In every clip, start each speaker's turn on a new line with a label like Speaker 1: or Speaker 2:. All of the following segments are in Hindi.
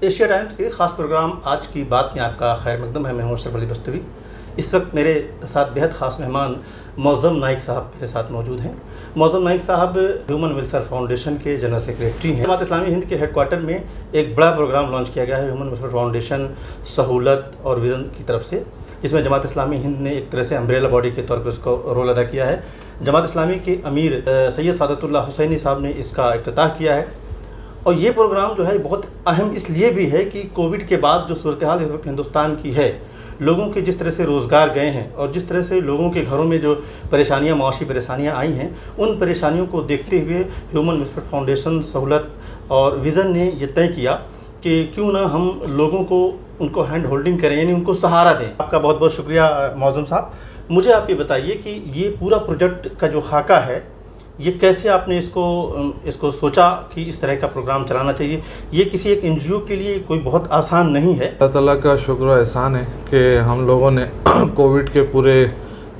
Speaker 1: एशिया टाइम्स के ख़ास प्रोग्राम आज की बात में आपका खैर मकदम है। मैं हूं अशरफ अली बस्तवी। इस वक्त मेरे साथ बेहद ख़ास मेहमान मौज़म नाइक साहब मेरे साथ मौजूद हैं। मौज़म नाइक साहब ह्यूमन वेलफेयर फाउंडेशन के जनरल सेक्रेटरी हैं। जमात इस्लामी हिंद के हेडक्वार्टर में एक बड़ा प्रोग्राम लॉन्च किया गया है ह्यूमन वेलफेयर फाउंडेशन सहूलत और विज़न की तरफ से, जिसमें जमात इस्लामी हिंद ने एक तरह से अम्ब्रेला बॉडी के तौर पर उसको रोल अदा किया है। जमात इस्लामी के अमीर सैयद सादतुल्लाह हुसैनी साहब ने इसका इफ्तिताह किया है। और ये प्रोग्राम जो है बहुत अहम इसलिए भी है कि कोविड के बाद जो सूरत हाल इस वक्त हिंदुस्तान की है, लोगों के जिस तरह से रोज़गार गए हैं और जिस तरह से लोगों के घरों में जो परेशानियां, माशी परेशानियां आई हैं, उन परेशानियों को देखते हुए ह्यूमन वेलफेयर फाउंडेशन सहूलत और विज़न ने ये तय किया कि क्यों ना हम लोगों को उनको हैंड होल्डिंग करें, यानी उनको सहारा दें। आपका बहुत बहुत शुक्रिया मौज़म साहब। मुझे आप ये बताइए कि ये पूरा प्रोजेक्ट का जो खाका है, ये कैसे आपने इसको सोचा कि इस तरह का प्रोग्राम चलाना चाहिए? ये किसी एक एनजीओ के लिए कोई बहुत आसान नहीं है।
Speaker 2: अल्लाह ताला का शुक्र और एहसान है कि हम लोगों ने कोविड के पूरे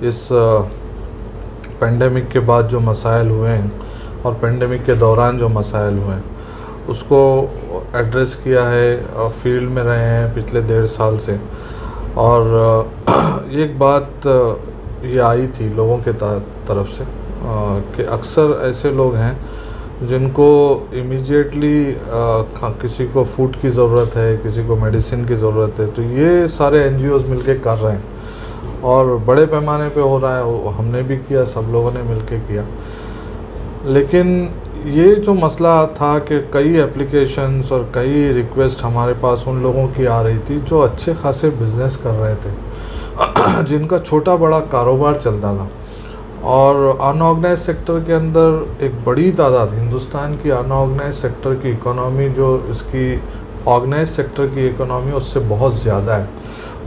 Speaker 2: इस पेंडेमिक के बाद जो मसाइल हुए हैं और पेंडेमिक के दौरान जो मसाइल हुए हैं उसको एड्रेस किया है और फील्ड में रहे हैं पिछले 1.5 साल से। और एक बात ये आई थी लोगों के तरफ से कि अक्सर ऐसे लोग हैं जिनको इमीडिएटली किसी को फूड की ज़रूरत है, किसी को मेडिसिन की ज़रूरत है, तो ये सारे एनजीओज़ मिलके कर रहे हैं और बड़े पैमाने पे हो रहा है। हमने भी किया, सब लोगों ने मिलके किया। लेकिन ये जो मसला था कि कई एप्लीकेशंस और कई रिक्वेस्ट हमारे पास उन लोगों की आ रही थी जो अच्छे खासे बिज़नेस कर रहे थे जिनका छोटा बड़ा कारोबार चलता था। और अनऑर्गेनाइज सेक्टर के अंदर एक बड़ी तादाद, हिंदुस्तान की अनऑर्गेनाइज सेक्टर की इकोनॉमी जो इसकी ऑर्गेनाइज सेक्टर की इकोनॉमी उससे बहुत ज़्यादा है,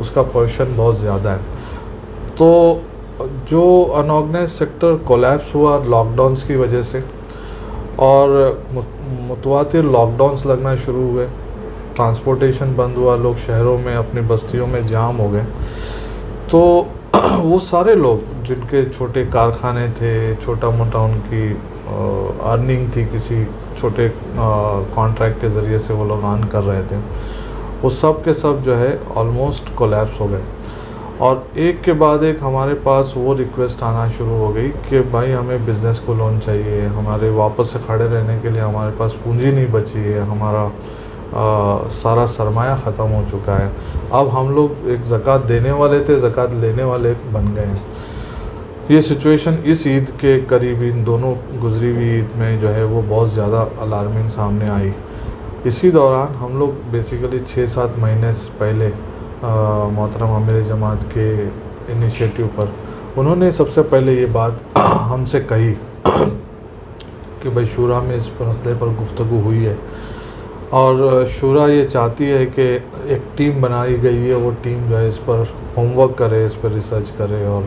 Speaker 2: उसका पोर्शन बहुत ज़्यादा है। तो जो अनऑर्गेनाइज सेक्टर कोलैप्स हुआ लॉकडाउन्स की वजह से और मुतवातिर लॉकडाउन्स लगना शुरू हुए, ट्रांसपोर्टेशन बंद हुआ, लोग शहरों में अपनी बस्तियों में जाम हो गए। तो वो सारे लोग जिनके छोटे कारखाने थे, छोटा मोटा उनकी अर्निंग थी, किसी छोटे कॉन्ट्रैक्ट के ज़रिए से वो लोग अर्न कर रहे थे, वो सब के सब जो है ऑलमोस्ट कोलैप्स हो गए। और एक के बाद एक हमारे पास वो रिक्वेस्ट आना शुरू हो गई कि भाई हमें बिज़नेस को लोन चाहिए, हमारे वापस से खड़े रहने के लिए हमारे पास पूंजी नहीं बची है, हमारा सारा सरमाया ख़त्म हो चुका है। अब हम लोग एक ज़कात देने वाले थे, ज़कात लेने वाले बन गए हैं। ये सिचुएशन इस ईद के करीब, इन दोनों गुजरी हुई ईद में जो है वो बहुत ज़्यादा अलार्मिंग सामने आई। इसी दौरान हम लोग बेसिकली 6-7 महीने से पहले मोहतरम आमिर जमात के इनिशिएटिव पर उन्होंने सबसे पहले ये बात हमसे कही कि भाई शूरा में इस मसले पर गुफ्तगू हुई है और शूरा ये चाहती है कि एक टीम बनाई गई है, वो टीम जो है इस पर होमवर्क करे, इस पर रिसर्च करे और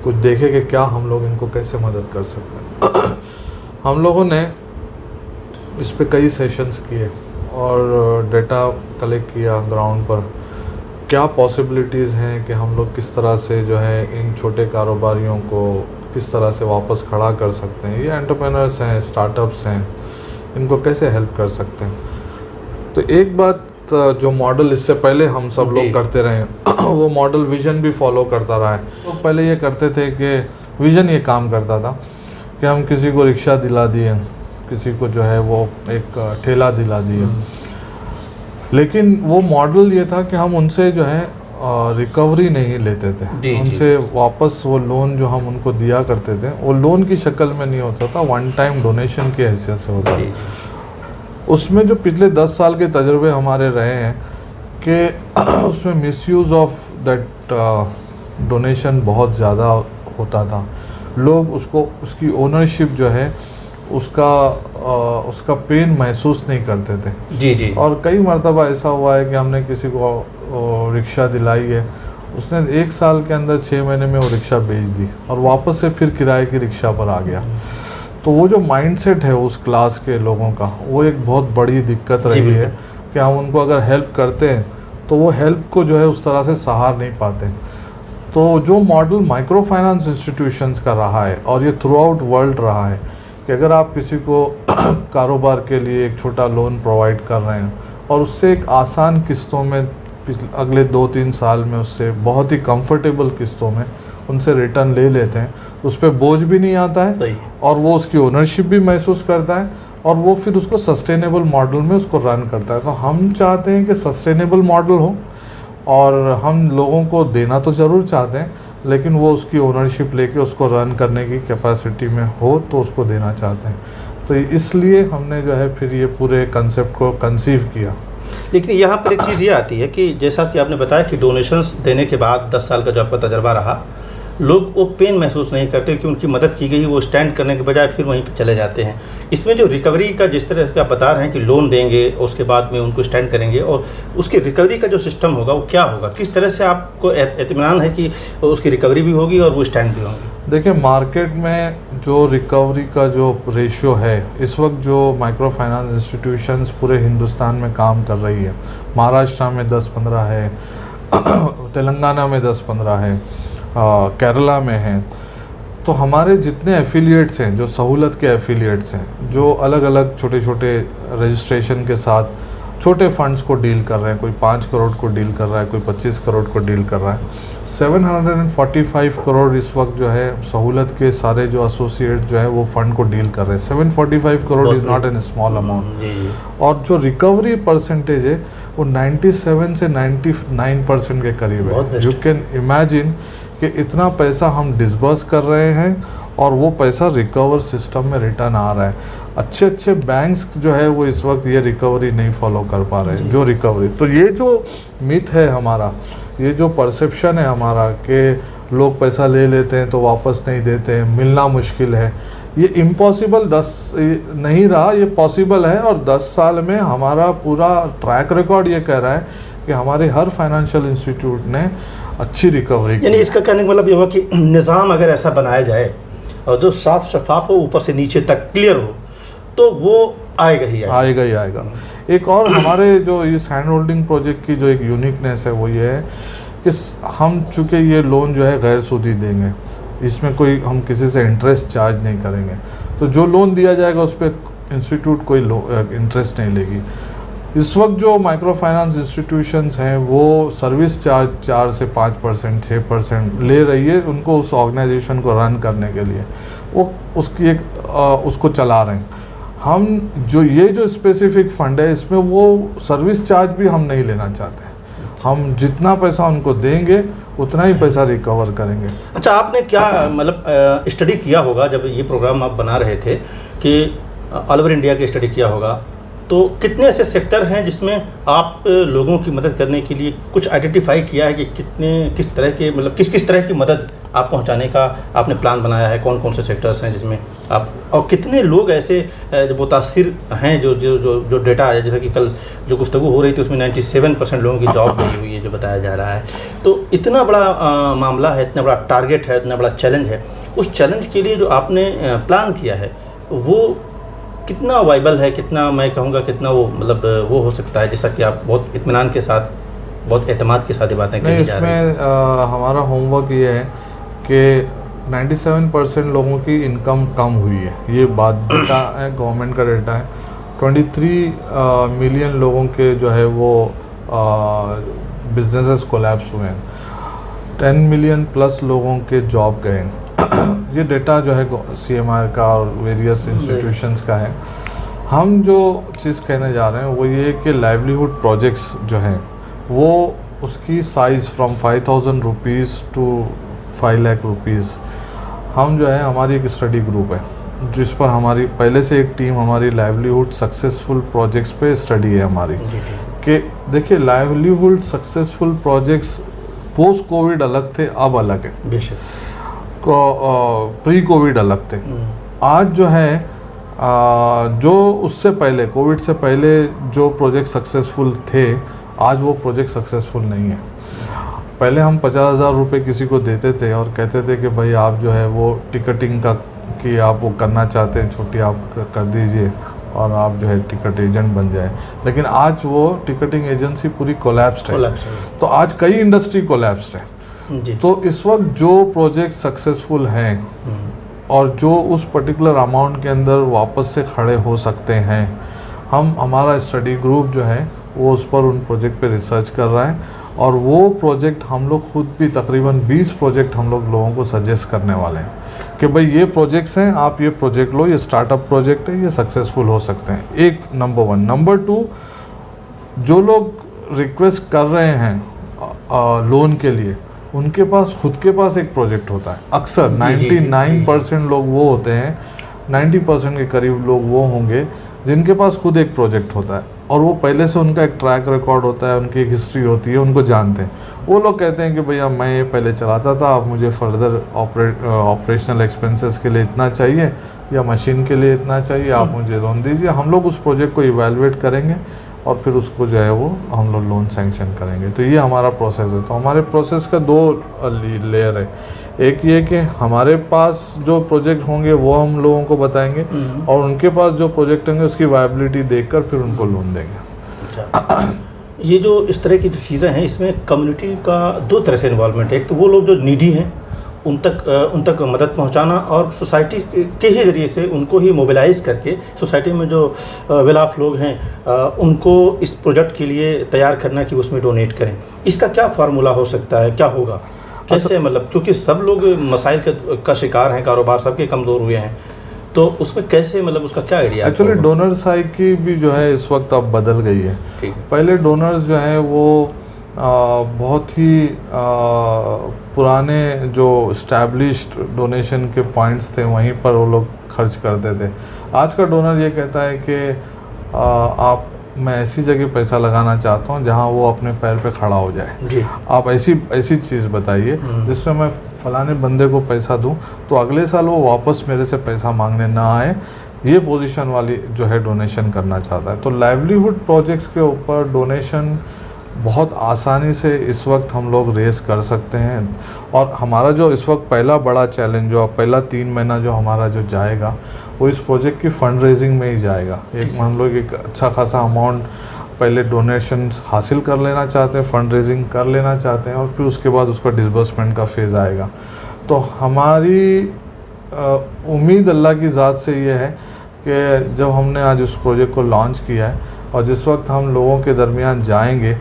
Speaker 2: कुछ देखे कि क्या हम लोग इनको कैसे मदद कर सकते हैं। हम लोगों ने इस पे कई सेशंस किए और डेटा कलेक्ट किया ग्राउंड पर, क्या पॉसिबिलिटीज़ हैं कि हम लोग किस तरह से जो है इन छोटे कारोबारियों को किस तरह से वापस खड़ा कर सकते हैं। ये एंटरप्रेन्योर्स हैं, स्टार्टअप्स हैं, इनको कैसे हेल्प कर सकते हैं। तो एक बात जो मॉडल इससे पहले हम सब लोग करते रहे वो मॉडल विज़न भी फॉलो करता रहा है। तो पहले ये करते थे कि विज़न ये काम करता था कि हम किसी को रिक्शा दिला दिए, किसी को जो है वो एक ठेला दिला दिए, लेकिन वो मॉडल ये था कि हम उनसे जो है रिकवरी नहीं लेते थे, उनसे वापस वो लोन जो हम उनको दिया करते थे वो लोन की शक्ल में नहीं होता था, वन टाइम डोनेशन की हैसियत से होता था। उसमें जो पिछले 10 साल के तजुर्बे हमारे रहे हैं कि उसमें मिसयूज़ ऑफ दैट डोनेशन बहुत ज़्यादा होता था। लोग उसकी ओनरशिप जो है उसका पेन महसूस नहीं करते थे। जी। और कई मरतबा ऐसा हुआ है कि हमने किसी को रिक्शा दिलाई है, उसने 1 साल के अंदर 6 महीने में वो रिक्शा बेच दी और वापस से फिर किराए की रिक्शा पर आ गया। तो वो जो माइंडसेट है उस क्लास के लोगों का, वो एक बहुत बड़ी दिक्कत रही है कि हम उनको अगर हेल्प करते हैं तो वो हेल्प को जो है उस तरह से सहार नहीं पाते। तो जो मॉडल माइक्रो फाइनेंस इंस्टीट्यूशंस का रहा है और ये थ्रू आउट वर्ल्ड रहा है कि अगर आप किसी को कारोबार के लिए एक छोटा लोन प्रोवाइड कर रहे हैं और उससे एक आसान किस्तों में अगले 2-3 साल में उससे बहुत ही कंफर्टेबल किस्तों में उनसे रिटर्न ले लेते हैं, उस पर बोझ भी नहीं आता है और वो उसकी ओनरशिप भी महसूस करता है और वो फिर उसको सस्टेनेबल मॉडल में उसको रन करता है। तो हम चाहते हैं कि सस्टेनेबल मॉडल हो और हम लोगों को देना तो ज़रूर चाहते हैं, लेकिन वो उसकी ओनरशिप लेके उसको रन करने की कैपेसिटी में हो तो उसको देना चाहते हैं। तो इसलिए हमने जो है फिर ये पूरे कंसेप्ट को कंसीव किया।
Speaker 1: लेकिन यहाँ पर एक चीज़ ये आती है कि जैसा कि आपने बताया कि डोनेशंस देने के बाद 10 साल का जो आपका तजर्बा रहा, लोग वो पेन महसूस नहीं करते कि उनकी मदद की गई, वो स्टैंड करने के बजाय फिर वहीं पर चले जाते हैं। इसमें जो रिकवरी का जिस तरह से आप बता रहे हैं कि लोन देंगे उसके बाद में उनको स्टैंड करेंगे और उसकी रिकवरी का जो सिस्टम होगा वो क्या होगा, किस तरह से आपको इत्मीनान है कि उसकी रिकवरी भी होगी और वो स्टैंड भी होंगे?
Speaker 2: देखिए, मार्केट में जो रिकवरी का जो रेशियो है इस वक्त, जो माइक्रो फाइनेंस इंस्टीट्यूशंस पूरे हिंदुस्तान में काम कर रही है, महाराष्ट्र में 10-15 है, तेलंगाना में 10-15 है, केरला में है। तो हमारे जितने एफिलिएट्स हैं, जो सहूलत के एफिलिएट्स हैं, जो अलग अलग छोटे छोटे रजिस्ट्रेशन के साथ छोटे फंड्स को डील कर रहे हैं, कोई 5 करोड़ को डील कर रहा है, कोई 25 करोड़ को डील कर रहा है, 745 करोड़ इस वक्त जो है सहूलत के सारे जो एसोसिएट जो है वो फंड को डील कर रहे हैं। 745 crore is not an small amount. और जो रिकवरी परसेंटेज है वो 97 से 99% के करीब है। यू कैन इमेजिन कि इतना पैसा हम डिसबर्स कर रहे हैं और वो पैसा रिकवर सिस्टम में रिटर्न आ रहा है। अच्छे अच्छे बैंक्स जो है वो इस वक्त ये रिकवरी नहीं फॉलो कर पा रहे हैं, जो रिकवरी। तो ये जो मिथ है हमारा, ये जो परसेप्शन है हमारा कि लोग पैसा ले लेते हैं तो वापस नहीं देते हैं, मिलना मुश्किल है, ये इम्पॉसिबल नहीं रहा, ये पॉसिबल है। और 10 साल में हमारा पूरा ट्रैक रिकॉर्ड ये कह रहा है कि हमारे हर फाइनेंशियल इंस्टीट्यूट ने अच्छी रिकवरी की।
Speaker 1: यानी इसका कहने का मतलब ये हुआ कि निज़ाम अगर ऐसा बनाया जाए और जो साफ शफाफ हो, ऊपर से नीचे तक क्लियर हो, तो वो आएगा ही आएगा। एक और हमारे जो इस हैंड होल्डिंग प्रोजेक्ट की जो एक यूनिकनेस है वो ये है कि हम चूँकि ये लोन जो है गैर सूदी देंगे, इसमें कोई हम किसी से इंटरेस्ट चार्ज नहीं करेंगे, तो जो लोन दिया जाएगा उस पर इंस्टीट्यूट कोई इंटरेस्ट नहीं लेगी। इस वक्त जो माइक्रो फाइनेंस इंस्टीट्यूशंस हैं वो सर्विस चार्ज 4 से 5%, 6% ले रही है उनको उस ऑर्गेनाइजेशन को रन करने के लिए, वो उसकी उसको चला रहे हैं। हम जो स्पेसिफिक फंड है इसमें वो सर्विस चार्ज भी हम नहीं लेना चाहते। हम जितना पैसा उनको देंगे उतना ही पैसा रिकवर करेंगे। अच्छा, आपने क्या मतलब स्टडी किया होगा जब ये प्रोग्राम आप बना रहे थे कि ऑल ओवर इंडिया की स्टडी किया होगा, तो कितने ऐसे सेक्टर हैं जिसमें आप लोगों की मदद करने के लिए कुछ आइडेंटिफाई किया है कि किस तरह के मतलब किस तरह की मदद आप पहुंचाने का आपने प्लान बनाया है? कौन कौन से सेक्टर्स हैं जिसमें आप, और कितने लोग ऐसे मुतासिर हैं जो डेटा है, जैसा कि कल जो गुफ्तगू हो रही थी उसमें 97% लोगों की जॉब गई हुई है जो बताया जा रहा है। तो इतना बड़ा मामला है, इतना बड़ा टारगेट है, इतना बड़ा चैलेंज है, उस चैलेंज के लिए जो आपने प्लान किया है वो कितना वाइबल है, कितना मैं कहूँगा कितना वो मतलब वो हो सकता है, जैसा कि आप बहुत इत्मीनान के साथ, बहुत एतमाद के साथ ये बातें कही जा रही हैं?
Speaker 2: इसमें हमारा होमवर्क ये है कि 97% लोगों की इनकम कम हुई है, ये बात डेटा है, गवर्नमेंट का डेटा है। 23 मिलियन लोगों के जो है वो बिजनेसेस कोलैप्स हुए हैं, 10 मिलियन प्लस लोगों के जॉब गए हैं। ये डेटा जो है CMR का और वेरियस इंस्टीट्यूशंस का है। हम जो चीज़ कहने जा रहे हैं वो ये कि लाइवलीहुड प्रोजेक्ट्स जो हैं वो उसकी size from 5,000 rupees to 5 lakh rupees, हम जो है हमारी एक स्टडी ग्रुप है जिस पर हमारी पहले से एक टीम हमारी लाइवलीहुड सक्सेसफुल प्रोजेक्ट्स पे स्टडी है हमारी। कि देखिए, livelihood successful projects post Covid अलग थे, अब अलग है।
Speaker 1: बेशक
Speaker 2: प्री कोविड अलग थे। आज जो है जो उससे पहले कोविड से पहले जो प्रोजेक्ट सक्सेसफुल थे, आज वो प्रोजेक्ट सक्सेसफुल नहीं है। पहले हम 50,000 रुपये किसी को देते थे और कहते थे कि भाई आप जो है वो टिकटिंग का कि आप वो करना चाहते हैं, छोटी आप कर दीजिए और आप जो है टिकट एजेंट बन जाए। लेकिन आज वो टिकटिंग एजेंसी पूरी कोलैप्स्ड है। तो आज कई इंडस्ट्री कोलैप्स्ड है। तो इस वक्त जो प्रोजेक्ट सक्सेसफुल हैं और जो उस पर्टिकुलर अमाउंट के अंदर वापस से खड़े हो सकते हैं, हमारा स्टडी ग्रुप जो है वो उस पर उन प्रोजेक्ट पे रिसर्च कर रहा है, और वो प्रोजेक्ट हम लोग खुद भी तकरीबन 20 प्रोजेक्ट हम लोग लोगों को सजेस्ट करने वाले हैं कि भाई ये प्रोजेक्ट्स हैं, आप ये प्रोजेक्ट लो, ये स्टार्टअप प्रोजेक्ट है, ये सक्सेसफुल हो सकते हैं। एक नंबर 1। नंबर 2, जो लोग रिक्वेस्ट कर रहे हैं लोन के लिए, उनके पास खुद के पास एक प्रोजेक्ट होता है। अक्सर 99% लोग वो होते हैं, 90% के करीब लोग वो होंगे जिनके पास खुद एक प्रोजेक्ट होता है, और वो पहले से उनका एक ट्रैक रिकॉर्ड होता है, उनकी एक हिस्ट्री होती है, उनको जानते हैं। वो लोग कहते हैं कि भैया मैं ये पहले चलाता था, अब मुझे फर्दर ऑपरेशनल एक्सपेंसेस के लिए इतना चाहिए या मशीन के लिए इतना चाहिए, आप मुझे लोन दीजिए। हम लोग उस प्रोजेक्ट को इवैल्यूएट करेंगे और फिर उसको जो है वो हम लोग लोन सैंक्शन करेंगे। तो ये हमारा प्रोसेस है। तो हमारे प्रोसेस का 2 लेयर है। एक ये कि हमारे पास जो प्रोजेक्ट होंगे वो हम लोगों को बताएंगे, और उनके पास जो प्रोजेक्ट होंगे उसकी वायबिलिटी देखकर फिर उनको लोन देंगे।
Speaker 1: अच्छा, ये जो इस तरह की जो चीज़ें हैं, इसमें कम्युनिटी का 2 तरह से इन्वॉल्वमेंट है। एक तो वो लोग जो नीडी हैं उन तक मदद पहुंचाना, और सोसाइटी के ही ज़रिए से उनको ही मोबिलाइज़ करके सोसाइटी में जो वेल ऑफ लोग हैं उनको इस प्रोजेक्ट के लिए तैयार करना कि उसमें डोनेट करें। इसका क्या फार्मूला हो सकता है, क्या होगा, कैसे? मतलब क्योंकि सब लोग मसाइल का शिकार हैं, कारोबार सबके कमज़ोर हुए हैं, तो उसमें कैसे, मतलब उसका क्या आइडिया?
Speaker 2: एक्चुअली डोनर साइकी भी जो है इस वक्त अब बदल गई है। पहले डोनर्स जो हैं वो बहुत ही पुराने जो इस्टेब्लिश्ड डोनेशन के पॉइंट्स थे वहीं पर वो लोग खर्च करते थे। आज का डोनर ये कहता है कि मैं ऐसी जगह पैसा लगाना चाहता हूँ जहाँ वो अपने पैर पे खड़ा हो जाए
Speaker 1: जी।
Speaker 2: आप ऐसी चीज़ बताइए जिसमें मैं फलाने बंदे को पैसा दूँ तो अगले साल वो वापस मेरे से पैसा मांगने ना आए, ये पोजीशन वाली जो है डोनेशन करना चाहता है। तो लाइवलीहुड प्रोजेक्ट्स के ऊपर डोनेशन बहुत आसानी से इस वक्त हम लोग रेस कर सकते हैं। और हमारा जो इस वक्त पहला बड़ा चैलेंज, जो पहला 3 महीना जो हमारा जो जाएगा वो इस प्रोजेक्ट की फंड रेजिंग में ही जाएगा। हम लोग एक अच्छा खासा अमाउंट पहले डोनेशंस हासिल कर लेना चाहते हैं, फंड रेजिंग कर लेना चाहते हैं, और फिर उसके बाद उसका डिसबर्समेंट का फेज़ आएगा। तो हमारी उम्मीद अल्लाह की ज़ात से ये है कि जब हमने आज उस प्रोजेक्ट को लॉन्च किया है और जिस वक्त हम लोगों के दरमियान जाएंगे,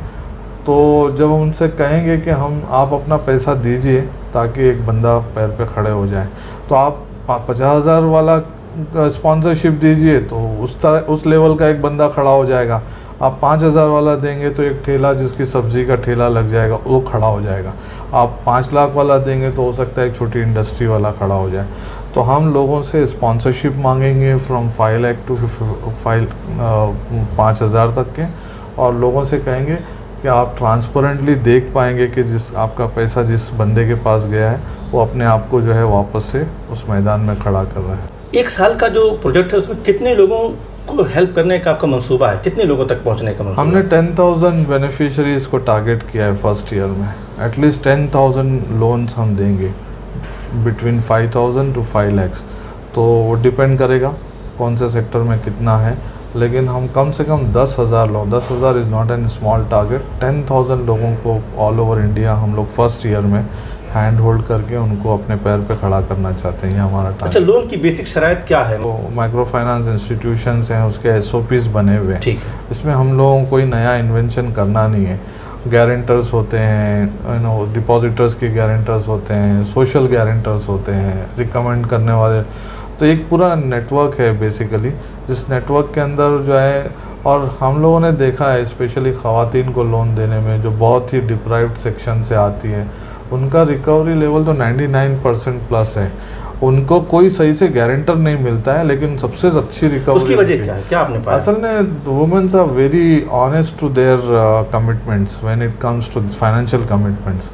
Speaker 2: तो जब हम उनसे कहेंगे कि आप अपना पैसा दीजिए ताकि एक बंदा पैर पे खड़े हो जाए, तो आप 50,000 वाला स्पॉन्सरशिप दीजिए तो उस लेवल का एक बंदा खड़ा हो जाएगा। आप 5,000 वाला देंगे तो एक ठेला जिसकी सब्ज़ी का ठेला लग जाएगा वो खड़ा हो जाएगा। आप 5 लाख वाला देंगे तो हो सकता है एक छोटी इंडस्ट्री वाला खड़ा हो जाए। तो हम लोगों से स्पॉन्सरशिप मांगेंगे फ्रॉम 5 लाख टू 5,000 तक के, और लोगों से कहेंगे कि आप ट्रांसपेरेंटली देख पाएंगे कि आपका पैसा जिस बंदे के पास गया है वो अपने आप को जो है वापस से उस मैदान में खड़ा कर रहा है।
Speaker 1: 1 साल का जो प्रोजेक्ट है उसमें कितने लोगों को हेल्प करने का आपका मंसूबा है, कितने लोगों तक पहुंचने का मंसूबा?
Speaker 2: हमने 10,000 बेनिफिशरीज़ को टारगेट किया है फर्स्ट ईयर में। एटलीस्ट 10,000 लोन्स हम देंगे बिटवीन 5,000 to 5 lakhs। तो वो डिपेंड करेगा कौन से सेक्टर में कितना है, लेकिन हम कम से कम 10,000 लोग, 10,000 is not an small target. 10,000 लोगों को ऑल ओवर इंडिया हम लोग फर्स्ट ईयर में हैंड होल्ड करके उनको अपने पैर पे खड़ा करना चाहते हैं, ये हमारा टारगेट।
Speaker 1: अच्छा, लोन की बेसिक शराइत क्या है?
Speaker 2: तो माइक्रो फाइनेंस इंस्टीट्यूशंस हैं, उसके SOPs बने हुए हैं।
Speaker 1: ठीक।
Speaker 2: इसमें हम लोगों को कोई नया इन्वेंशन करना नहीं है। गारंटर्स होते हैं, डिपॉजिटर्स के गारंटर्स होते हैं, सोशल गारंटर्स होते हैं, रिकमेंड करने वाले। तो एक पूरा नेटवर्क है बेसिकली, जिस नेटवर्क के अंदर जो है, और हम लोगों ने देखा है स्पेशली ख़वातीन को लोन देने में जो बहुत ही डिप्राइव्ड सेक्शन से आती है, उनका रिकवरी लेवल तो 99% प्लस है। उनको कोई सही से गारंटर नहीं मिलता है, लेकिन सबसे अच्छी रिकवरी।
Speaker 1: उसकी वजह क्या है, क्या आपने पाया?
Speaker 2: असल में womens are very honest to their commitments when it comes to financial commitments.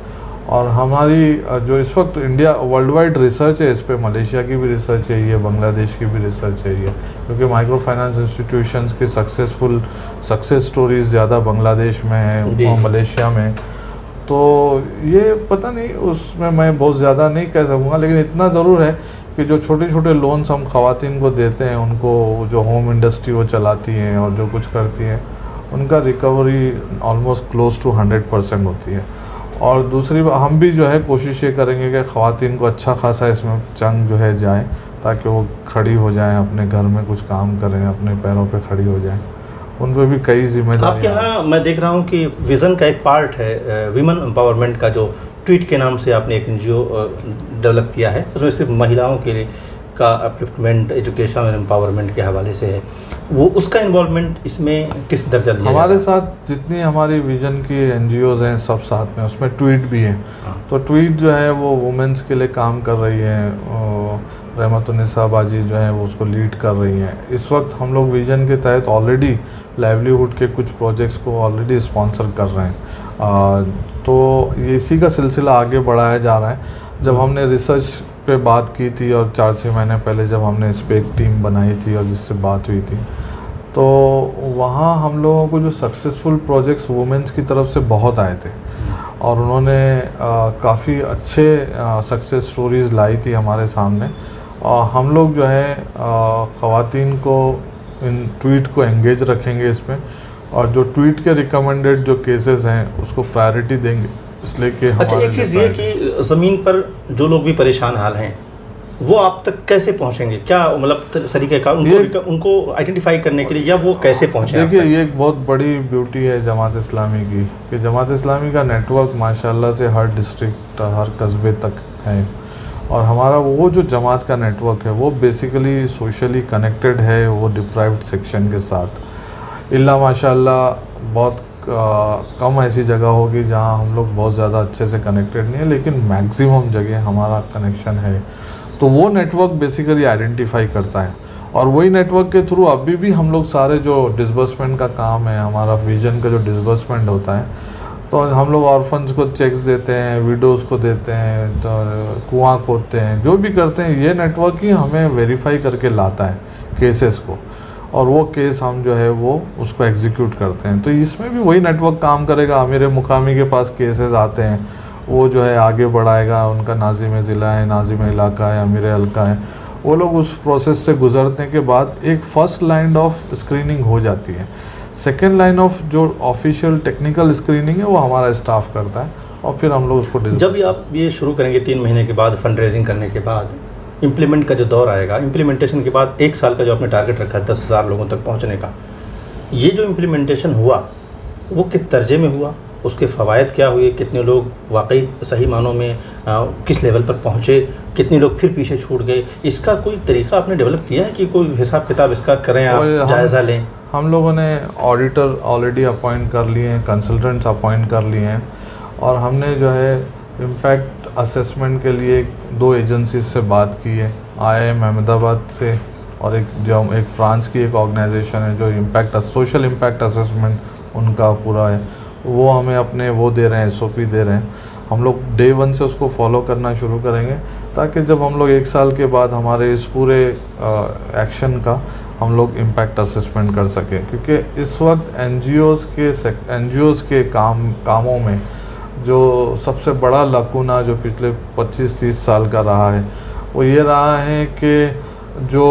Speaker 2: और हमारी जो इस वक्त इंडिया वर्ल्ड वाइड रिसर्च है इस पर, मलेशिया की भी रिसर्च है ये, बांग्लादेश की भी रिसर्च है ये, क्योंकि माइक्रो फाइनेंस इंस्टीट्यूशंस की सक्सेस स्टोरीज ज़्यादा बांग्लादेश में है, मलेशिया में। तो ये पता नहीं, उसमें मैं बहुत ज़्यादा नहीं कह सकूँगा, लेकिन इतना ज़रूर है कि जो छोटे छोटे लोन्स हम ख़वातीन को देते हैं, उनको जो होम इंडस्ट्री वो चलाती हैं और जो कुछ करती हैं, उनका रिकवरी ऑलमोस्ट क्लोज टू 100% होती है। और दूसरी बात, हम भी जो है कोशिश ये करेंगे कि ख़वातीन को अच्छा खासा इसमें चंग जो है जाए, ताकि वो खड़ी हो जाएं, अपने घर में कुछ काम करें, अपने पैरों पे खड़ी हो जाएं। उन पर भी कई जिम्मेदारियाँ।
Speaker 1: आपके यहाँ मैं देख रहा हूँ कि विज़न का एक पार्ट है विमेन एम्पावरमेंट का, जो ट्वीट के नाम से आपने एक एनजीओ डेवलप किया है। उसमें सिर्फ महिलाओं के लिए का अपलिफ्टमेंट, एजुकेशन और एम्पावरमेंट के हवाले से है। वो उसका इन्वॉल्वमेंट इसमें किस दर्जा लिया
Speaker 2: हमारे साथ जितनी हमारी विजन की एनजीओज़ हैं सब साथ में, उसमें ट्वीट भी है। तो ट्वीट जो है वो वुमेंस के लिए काम कर रही है, रहमतुन्निसा बाजी जो है वो उसको लीड कर रही हैं। इस वक्त हम लोग विजन के तहत ऑलरेडी लाइवलीहुड के कुछ प्रोजेक्ट्स को ऑलरेडी स्पॉन्सर कर रहे हैं। तो ये इसी का सिलसिला आगे बढ़ाया जा रहा है। जब हमने रिसर्च पे बात की थी और 4-6 महीने पहले जब हमने इस पर एक टीम बनाई थी और जिससे बात हुई थी, तो वहाँ हम लोगों को जो सक्सेसफुल प्रोजेक्ट्स वुमेंस की तरफ से बहुत आए थे और उन्होंने काफ़ी अच्छे सक्सेस स्टोरीज़ लाई थी हमारे सामने। और हम लोग जो है ख़वातीन को इन ट्वीट को एंगेज रखेंगे इसमें, और जो ट्वीट के रिकमेंडेड जो केसेस हैं उसको प्रायोरिटी देंगे, इसलिए कि
Speaker 1: अच्छा, एक चीज़ ये कि ज़मीन पर जो लोग भी परेशान हाल हैं वो आप तक कैसे पहुंचेंगे? क्या मतलब तरीक़ेकार उनको आइडेंटिफाई करने के लिए, या वो कैसे पहुंचे?
Speaker 2: देखिए, ये एक बहुत बड़ी ब्यूटी है जमात इस्लामी की कि जमात इस्लामी का नेटवर्क माशाल्लाह से हर डिस्ट्रिक्ट, हर कस्बे तक है। और हमारा वो जो जमात का नेटवर्क है वो बेसिकली सोशली कनेक्टेड है वो डिप्राइव्ड सेक्शन के साथ। इल्ला माशाल्लाह बहुत कम ऐसी जगह होगी जहां हम लोग बहुत ज़्यादा अच्छे से कनेक्टेड नहीं है, लेकिन मैक्सिमम जगह हमारा कनेक्शन है। तो वो नेटवर्क बेसिकली आइडेंटिफाई करता है, और वही नेटवर्क के थ्रू अभी भी हम लोग सारे जो डिसबर्समेंट का काम है, हमारा विजन का जो डिसबर्समेंट होता है, तो हम लोग ऑर्फन्स को चेक्स देते हैं, विडोज़ को देते हैं, तो कुआं खोदते हैं, जो भी करते हैं, ये नेटवर्क ही हमें वेरीफाई करके लाता है केसेस को, और वो केस हम जो है वो उसको एग्जीक्यूट करते हैं। तो इसमें भी वही नेटवर्क काम करेगा। अमीर मुकामी के पास केसेस आते हैं, वो जो है आगे बढ़ाएगा, उनका नाजिम ज़िला है, नाजिम इलाका है, अमीर हल्का है, वो लोग उस प्रोसेस से गुजरने के बाद एक फ़र्स्ट लाइन ऑफ स्क्रीनिंग हो जाती है। सेकेंड लाइन ऑफ जो ऑफिशियल टेक्निकल स्क्रीनिंग है वो हमारा स्टाफ करता है, और फिर हम लोग उसको
Speaker 1: जब आप ये शुरू करेंगे 3 महीने के बाद फंड रेजिंग करने के बाद, इम्प्लीमेंट का जो दौर आएगा, इम्प्लीमेंटेशन के बाद 1 साल का जो आपने टारगेट रखा है 10,000 लोगों तक पहुंचने का, ये जो इम्प्लीमेंटेशन हुआ वो किस दर्जे में हुआ, उसके फ़वायद क्या हुए, कितने लोग वाकई सही मानों में किस लेवल पर पहुँचे, कितने लोग फिर पीछे छूट गए, इसका कोई तरीका आपने डेवलप किया है कि कोई हिसाब किताब इसका करें, आप जायज़ा लें?
Speaker 2: हम लोगों ने ऑडिटर ऑलरेडी अपॉइंट कर लिए हैं, कंसल्टेंट्स अपॉइंट कर लिए हैं, और हमने जो है इम्पैक्ट असेसमेंट के लिए 2 एजेंसीज से बात की है, IIM अहमदाबाद से, और एक फ्रांस की एक ऑर्गेनाइजेशन है जो सोशल इम्पैक्ट असेसमेंट उनका पूरा है, वो हमें अपने वो दे रहे हैं, SOP दे रहे हैं। हम लोग डे 1 से उसको फॉलो करना शुरू करेंगे, ताकि जब हम लोग 1 साल के बाद हमारे इस पूरे एक्शन का हम लोग इम्पैक्ट असेसमेंट कर सकें। क्योंकि इस वक्त NGOs के कामों में जो सबसे बड़ा लकूना जो पिछले 25-30 साल का रहा है वो ये रहा है कि जो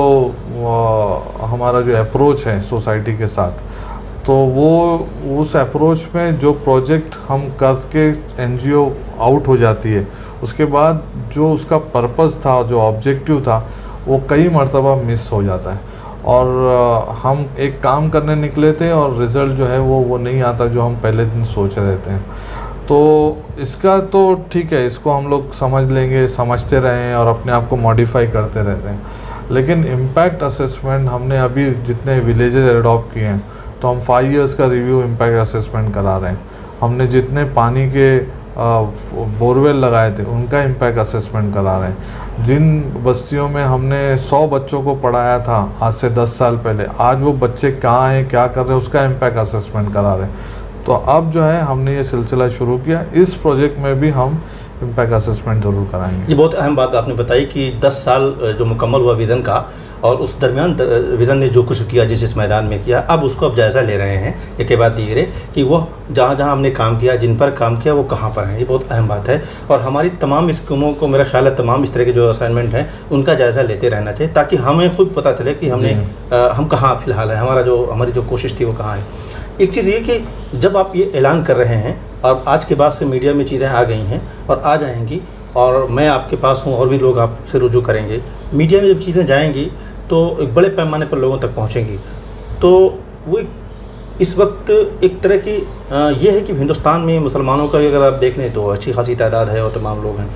Speaker 2: हमारा जो अप्रोच है सोसाइटी के साथ, तो वो उस अप्रोच में जो प्रोजेक्ट हम करके NGO आउट हो जाती है, उसके बाद जो उसका पर्पस था, जो ऑब्जेक्टिव था, वो कई मर्तबा मिस हो जाता है, और हम एक काम करने निकले थे और रिज़ल्ट जो है वो नहीं आता जो हम पहले दिन सोच रहे थे। तो इसका तो ठीक है, इसको हम लोग समझ लेंगे, समझते रहें और अपने आप को मॉडिफाई करते रहते हैं। लेकिन इम्पैक्ट असेसमेंट हमने अभी जितने विलेजेस एडॉप्ट किए हैं, तो हम 5 इयर्स का रिव्यू इम्पैक्ट असेसमेंट करा रहे हैं। हमने जितने पानी के बोरवेल लगाए थे उनका इम्पैक्ट असेसमेंट करा रहे हैं। जिन बस्तियों में हमने 100 बच्चों को पढ़ाया था आज से 10 साल पहले, आज वो बच्चे कहाँ हैं, क्या कर रहे हैं, उसका इम्पैक्ट असेसमेंट करा रहे हैं। तो अब जो है हमने ये सिलसिला शुरू किया, इस प्रोजेक्ट में भी हम इम्पैक्ट असेसमेंट ज़रूर कराएंगे।
Speaker 1: ये बहुत अहम बात आपने बताई कि 10 साल जो मुकम्मल हुआ विज़न का, और उस दरमियान विज़न ने जो कुछ किया, जिस मैदान में किया, अब उसको अब जायज़ा ले रहे हैं एक के बाद धीरे कि वो जहाँ जहाँ हमने काम किया, जिन पर काम किया, वो कहाँ पर हैं। ये बहुत अहम बात है, और हमारी तमाम स्कीमों को, मेरा ख्याल है तमाम इस तरह के जो असाइनमेंट हैं उनका जायज़ा लेते रहना चाहिए, ताकि हमें खुद पता चले कि हम कहाँ फ़िलहाल है, हमारी जो कोशिश थी वो कहाँ है। एक चीज़ ये कि जब आप ये ऐलान कर रहे हैं, और आज के बाद से मीडिया में चीज़ें आ गई हैं और आ जाएंगी, और मैं आपके पास हूँ, और भी लोग आपसे रुजू करेंगे, मीडिया में जब चीज़ें जाएंगी तो एक बड़े पैमाने पर लोगों तक पहुंचेंगी, तो वो इस वक्त एक तरह की ये है कि हिंदुस्तान में मुसलमानों का अगर आप देख लें तो अच्छी खासी तादाद है और तमाम लोग हैं,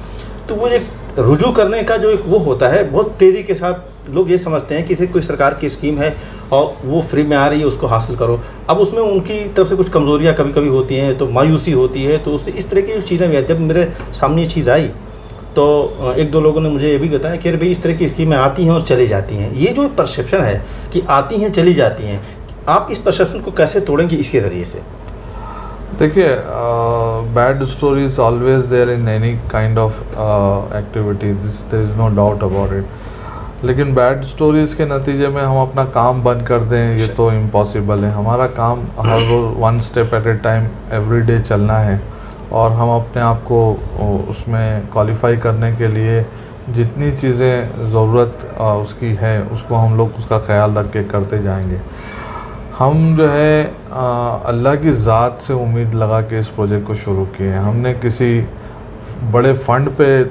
Speaker 1: तो वो एक रुजू करने का जो एक वो होता है, बहुत तेज़ी के साथ लोग ये समझते हैं कि कोई सरकार की स्कीम है और वो फ्री में आ रही है, उसको हासिल करो। अब उसमें उनकी तरफ से कुछ कमज़ोरियाँ कभी कभी होती हैं, तो मायूसी होती है, तो उससे इस तरह की चीज़ें भी। जब मेरे सामने ये चीज़ आई तो एक दो लोगों ने मुझे ये भी बताया कि अरे भाई इस तरह की स्कीमें आती हैं और चली जाती हैं। ये जो परसेप्शन है कि आती हैं चली जाती हैं, आप इस परसेप्शन को कैसे तोड़ेंगे इसके ज़रिए से?
Speaker 2: देखिए, bad story is always there in any kind of activity, there is no doubt about it. लेकिन बैड स्टोरीज़ के नतीजे में हम अपना काम बंद कर दें, ये तो इम्पॉसिबल है। हमारा काम हर रोज़ one step at a time every day चलना है, और हम अपने आप को उसमें क्वालिफाई करने के लिए जितनी चीज़ें ज़रूरत उसकी है उसको हम लोग उसका ख्याल रख के करते जाएंगे। हम जो है अल्लाह की ज़ात से उम्मीद लगा के इस प्रोजेक्ट को शुरू किए हैं। हमने किसी बड़े फंड पे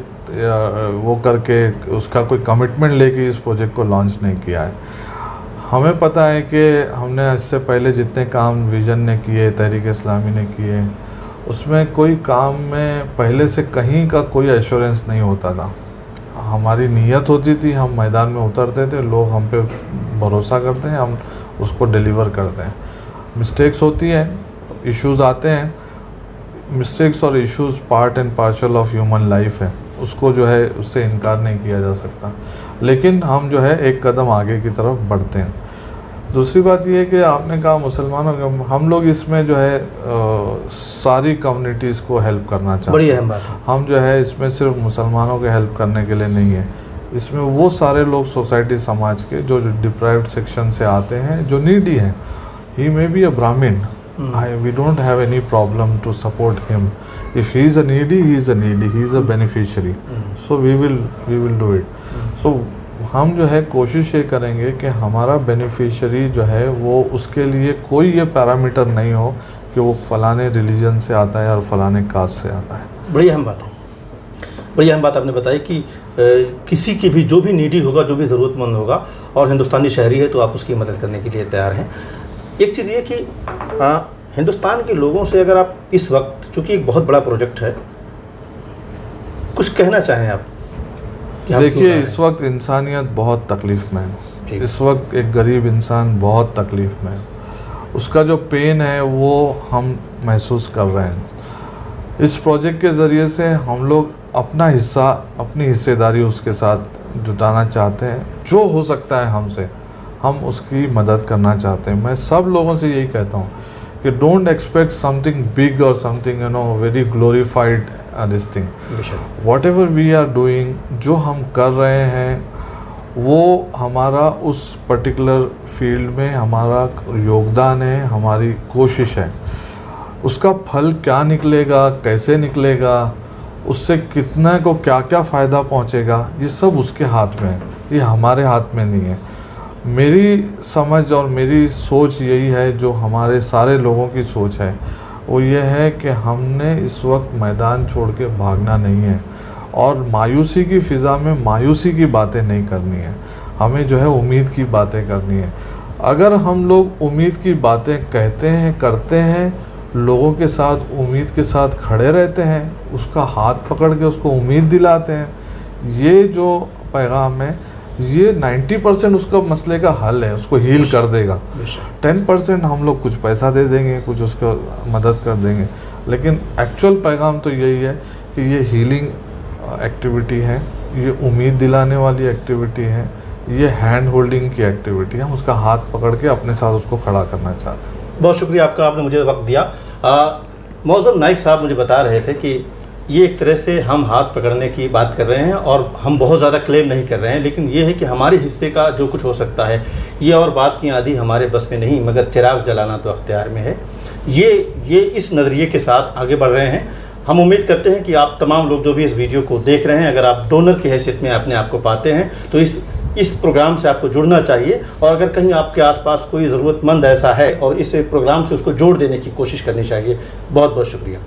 Speaker 2: वो करके उसका कोई कमिटमेंट लेके इस प्रोजेक्ट को लॉन्च नहीं किया है। हमें पता है कि हमने इससे पहले जितने काम विज़न ने किए, तहरीक इस्लामी ने किए, उसमें कोई काम में पहले से कहीं का कोई एश्योरेंस नहीं होता था। हमारी नीयत होती थी, हम मैदान में उतरते थे, लोग हम पे भरोसा करते हैं, हम उसको डिलीवर करते हैं। मिस्टेक्स होती हैं, इश्यूज़ आते हैं, मिस्टेक्स और issues part and partial of human life है, उसको जो है उससे इनकार नहीं किया जा सकता। लेकिन हम जो है एक कदम आगे की तरफ बढ़ते हैं। दूसरी बात यह है कि आपने कहा मुसलमानों के, हम लोग इसमें जो है सारी कम्युनिटीज़ को हेल्प करना चाहते हैं।
Speaker 1: बड़ी अहम बात है।
Speaker 2: हम जो है इसमें सिर्फ मुसलमानों के हेल्प करने के लिए नहीं है, इसमें वो सारे लोग सोसाइटी समाज के जो डिप्राइव्ड सेक्शन से आते हैं, जो नीडी हैं। ही मे be a Brahmin, we don't have any problem to support him. If he is a needy, he is a needy, he is a beneficiary, so we will do it. So हम जो है कोशिश ये करेंगे कि हमारा बेनिफिशियरी जो है वो उसके लिए कोई ये पैरामीटर नहीं हो कि वो फ़लाने रिलीजन से आता है और फ़लाने कास्ट से आता है।
Speaker 1: बड़ी अहम बात है। बड़ी अहम बात आपने बताई कि किसी की भी जो भी नीडी होगा, जो भी ज़रूरतमंद होगा और हिंदुस्तानी शहरी है तो आप उसकी मदद करने के लिए तैयार हैं। एक चीज़ ये कि हिंदुस्तान के लोगों से अगर आप इस वक्त, चूँकि एक बहुत बड़ा प्रोजेक्ट है, कुछ कहना चाहें आप?
Speaker 2: देखिए, इस वक्त इंसानियत बहुत तकलीफ़ में है। इस वक्त एक गरीब इंसान बहुत तकलीफ़ में है। उसका जो पेन है वो हम महसूस कर रहे हैं। इस प्रोजेक्ट के ज़रिए से हम लोग अपना हिस्सा, अपनी हिस्सेदारी उसके साथ जुटाना चाहते हैं। जो हो सकता है हमसे, हम उसकी मदद करना चाहते हैं। मैं सब लोगों से यही कहता हूँ कि डोंट एक्सपेक्ट समथिंग बिग और something very glorified this thing. Whatever we are doing, जो हम कर रहे हैं वो हमारा उस पर्टिकुलर फील्ड में हमारा योगदान है, हमारी कोशिश है। उसका फल क्या निकलेगा, कैसे निकलेगा, उससे कितना को क्या क्या फ़ायदा पहुंचेगा, ये सब उसके हाथ में है, ये हमारे हाथ में नहीं है। मेरी समझ और मेरी सोच यही है, जो हमारे सारे लोगों की सोच है, वो ये है कि हमने इस वक्त मैदान छोड़ के भागना नहीं है और मायूसी की फ़िज़ा में मायूसी की बातें नहीं करनी है। हमें जो है उम्मीद की बातें करनी है। अगर हम लोग उम्मीद की बातें कहते हैं, करते हैं, लोगों के साथ उम्मीद के साथ खड़े रहते हैं, उसका हाथ पकड़ के उसको उम्मीद दिलाते हैं, ये जो पैगाम है ये 90% उसका मसले का हल है, उसको हील कर देगा। 10% हम लोग कुछ पैसा दे देंगे, कुछ उसको मदद कर देंगे, लेकिन एक्चुअल पैगाम तो यही है कि ये हीलिंग एक्टिविटी है, ये उम्मीद दिलाने वाली एक्टिविटी है, ये हैंड होल्डिंग की एक्टिविटी है। हम उसका हाथ पकड़ के अपने साथ उसको खड़ा करना चाहते हैं।
Speaker 1: बहुत शुक्रिया आपका, आपने मुझे वक्त दिया। मौज़म नाइक साहब मुझे बता रहे थे कि ये एक तरह से हम हाथ पकड़ने की बात कर रहे हैं और हम बहुत ज़्यादा क्लेम नहीं कर रहे हैं, लेकिन ये है कि हमारे हिस्से का जो कुछ हो सकता है, ये और बात की आधी हमारे बस में नहीं, मगर चिराग जलाना तो अख्तियार में है। ये इस नज़रिए के साथ आगे बढ़ रहे हैं। हम उम्मीद करते हैं कि आप तमाम लोग जो भी इस वीडियो को देख रहे हैं, अगर आप डोनर की हैसियत में अपने आप को पाते हैं तो इस प्रोग्राम से आपको जुड़ना चाहिए, और अगर कहीं आपके आसपास कोई ज़रूरतमंद ऐसा है और इस प्रोग्राम से उसको जोड़ देने की कोशिश करनी चाहिए। बहुत बहुत शुक्रिया।